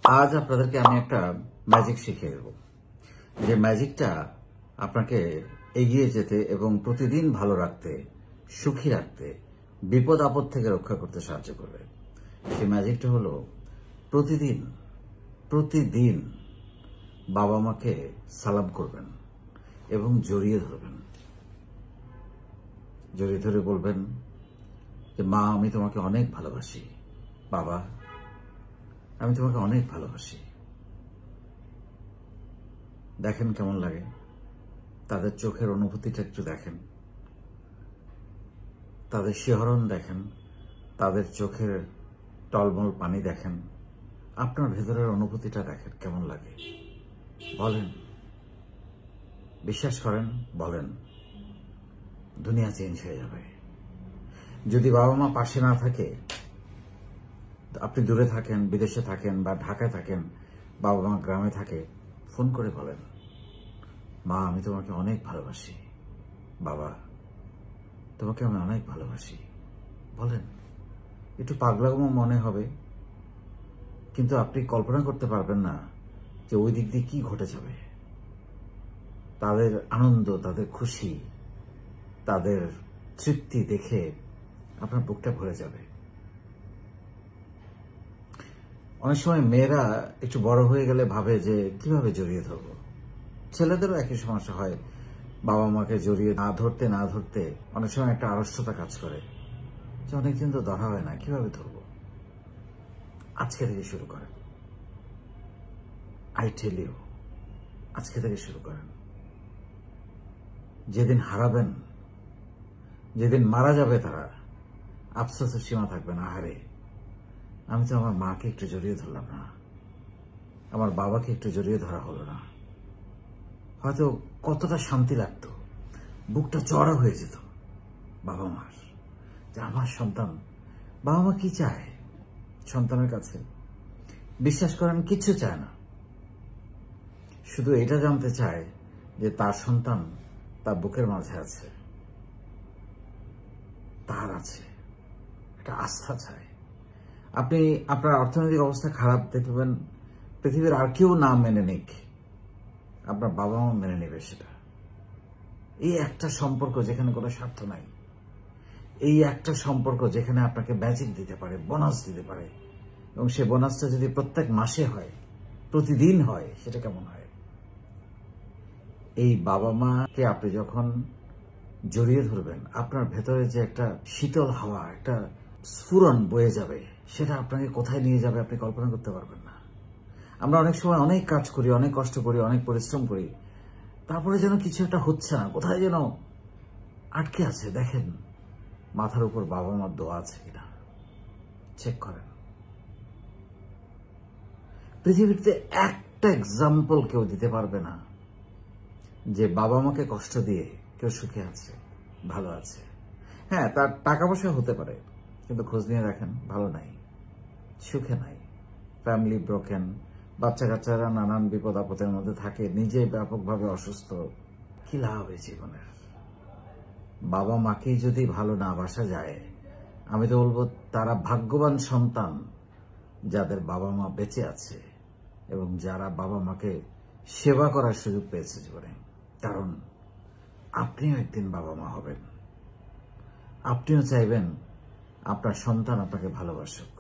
আজ আপনাদেরকে আমি একটা ম্যাজিক শিখিয়ে দেব, যে ম্যাজিকটা আপনাকে এগিয়ে যেতে এবং প্রতিদিন ভালো রাখতে, সুখী রাখতে, বিপদ আপদ থেকে রক্ষা করতে সাহায্য করবে। সেই ম্যাজিকটা হলো প্রতিদিন বাবা মাকে সালাম করবেন এবং জড়িয়ে ধরবেন। জড়িয়ে ধরে বলবেন যে মা, আমি তোমাকে অনেক ভালোবাসি। বাবা, আমি তোমাকে অনেক ভালোবাসি। দেখেন কেমন লাগে, তাদের চোখের অনুভূতিটা একটু দেখেন, তাদের শিহরণ দেখেন, তাদের চোখের টলমল পানি দেখেন, আপনার ভেতরের অনুভূতিটা দেখেন কেমন লাগে। বলেন, বিশ্বাস করেন, বলেন, দুনিয়া চেঞ্জ হয়ে যাবে। যদি বাবা মা পাশে না থাকে, আপনি দূরে থাকেন, বিদেশে থাকেন বা ঢাকায় থাকেন, বাবা মা গ্রামে থাকে, ফোন করে বলেন, মা, আমি তোমাকে অনেক ভালোবাসি। বাবা, তোমাকে আমি অনেক ভালোবাসি। বলেন, একটু পাগলামো মনে হবে, কিন্তু আপনি কল্পনা করতে পারবেন না যে ওই দিক দিয়ে কি ঘটে যাবে। তাদের আনন্দ, তাদের খুশি, তাদের তৃপ্তি দেখে আপনার বুকটা ভরে যাবে। অনেক সময় মেয়েরা একটু বড় হয়ে গেলে ভাবে যে কিভাবে জড়িয়ে ধরবো। ছেলেদেরও একই সমস্যা হয়, বাবা মাকে জড়িয়ে না ধরতে অনেক সময় একটা আড়ষ্টতা কাজ করে, যে অনেকদিন তো ধরা হয় না, কিভাবে ধরবো। আজকে থেকে শুরু করেন। আই টেল ইউ, আজকে থেকে শুরু করেন। যেদিন হারাবেন, যেদিন মারা যাবে তারা, আফসোসের সীমা থাকবে না। আহারে, আমি তো আমার মাকে একটু জড়িয়ে ধরলাম না, আমার বাবাকে একটু জড়িয়ে ধরা হলো না। হয়তো কতটা শান্তি লাগতো, বুকটা চড়া হয়ে যেত বাবা মার, যে আমার সন্তান। বাবা মা কি চায় সন্তানের কাছে? বিশ্বাস করেন, কিচ্ছু চায় না। শুধু এটা জানতে চায় যে তার সন্তান তার বুকের মাঝে আছে, তার আছে, একটা আস্থা চায়। আপনি আপনার অর্থনৈতিক অবস্থা খারাপ দেখবেন, পৃথিবীর আর কেউ না মেনে নিক, আপনার বাবা মা মেনে নেবে সেটা। এই একটা সম্পর্ক যেখানে কোনো স্বার্থ নাই, এই একটা সম্পর্ক যেখানে আপনাকে ম্যাজিক দিতে পারে, বোনাস দিতে পারে, এবং সে বোনাসটা যদি প্রত্যেক মাসে হয়, প্রতিদিন হয়, সেটা কেমন হয়? এই বাবা মাকে আপনি যখন জড়িয়ে ধরবেন, আপনার ভেতরে যে একটা শীতল হাওয়া, একটা স্ফুরণ বয়ে যাবে, সেটা আপনাকে কোথায় নিয়ে যাবে আপনি কল্পনা করতে পারবেন না। আমরা অনেক সময় অনেক কাজ করি, অনেক কষ্ট করি, অনেক পরিশ্রম করি, তারপরে যেন কিছু একটা হচ্ছে না, কোথায় যেন আটকে আছে। দেখেন মাথার উপর বাবা মার দোয়া আছে কিনা, চেক করেন। পৃথিবীতে একটা এক্সাম্পল কেউ দিতে পারবে না যে বাবা মাকে কষ্ট দিয়ে কেউ সুখে আছে, ভালো আছে। হ্যাঁ, তার টাকা পয়সা হতে পারে, কিন্তু খোঁজ নিয়ে দেখেন ভালো নাই, সুখে নাই, ফ্যামিলি ব্রোকেন, বাচ্চা কাচ্চারা নানান বিপদ আপদের মধ্যে থাকে, নিজে ব্যাপকভাবে অসুস্থ। কি লাভ এই জীবনের? বাবা মাকেই যদি ভালো না বাসা যায়, আমি তো বলবো তারা ভাগ্যবান সন্তান যাদের বাবা মা বেঁচে আছে এবং যারা বাবা মাকে সেবা করার সুযোগ পেয়েছে জীবনে। কারণ আপনিও একদিন বাবা মা হবেন, আপনিও চাইবেন আপনার সন্তান আপনাকে ভালোবাসুক,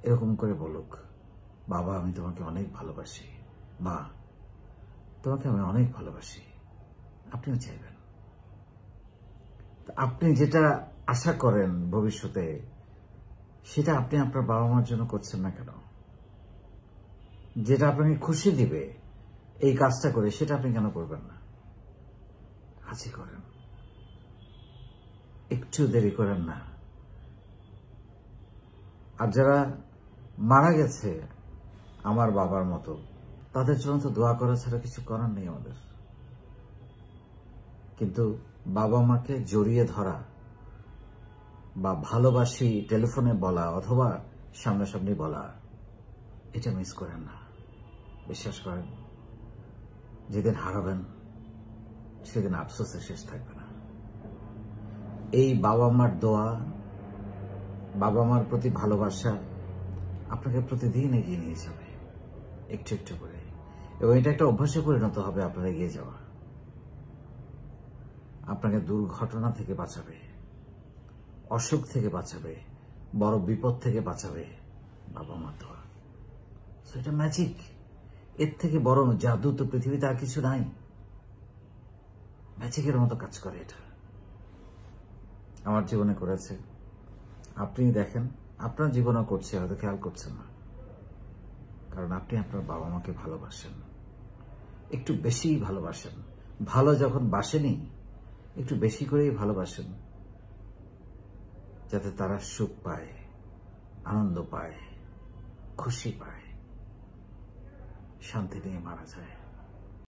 এরকম করে বলুক, বাবা, আমি তোমাকে অনেক ভালোবাসি। মা, তোমাকে আমি অনেক ভালোবাসি। আপনিও চাইবেন। আপনি যেটা আশা করেন ভবিষ্যতে, সেটা আপনি আপনার বাবা মার জন্য করছেন না কেন? যেটা আপনাকে খুশি দিবে এই কাজটা করে, সেটা আপনি কেন করবেন না? আজই করেন, একটু দেরি করেন না। আর যারা মারা গেছে আমার বাবার মতো, তাদের জন্য তো দোয়া করা ছাড়া কিছু করার নেই আমাদের। কিন্তু বাবা মাকে জড়িয়ে ধরা বা ভালোবাসি টেলিফোনে বলা অথবা সামনাসামনি বলা, এটা মিস করেন না। বিশ্বাস করেন, যেদিন হারাবেন সেদিন আফসোসে শেষ থাকবে না। এই বাবা মার দোয়া, বাবা মার প্রতি ভালোবাসা আপনাকে প্রতিদিন এগিয়ে নিয়ে যাবে। একটু একটু করে, এবং এটা একটা অভ্যাসে পরিণত হবে আপনার এগিয়ে যাওয়া। আপনাকে দুর্ঘটনা থেকে বাঁচাবে, অসুখ থেকে বাঁচাবে, বড় বিপদ থেকে বাঁচাবে বাবা মা দোয়া। এটা ম্যাজিক। এর থেকে বড় জাদু তো পৃথিবীতে আর কিছু নাই। ম্যাজিকের মতো কাজ করে এটা। আমার জীবনে করেছে, আপনি দেখেন আপনার জীবনও করছে, হয়তো খেয়াল করছেন না, কারণ আপনি আপনার বাবা মাকে ভালোবাসেন, একটু বেশিই ভালোবাসেন। ভালো যখন বাসেনি, একটু বেশি করেই ভালোবাসেন, যাতে তারা সুখ পায়, আনন্দ পায়, খুশি পায়, শান্তি নিয়ে মারা যায়।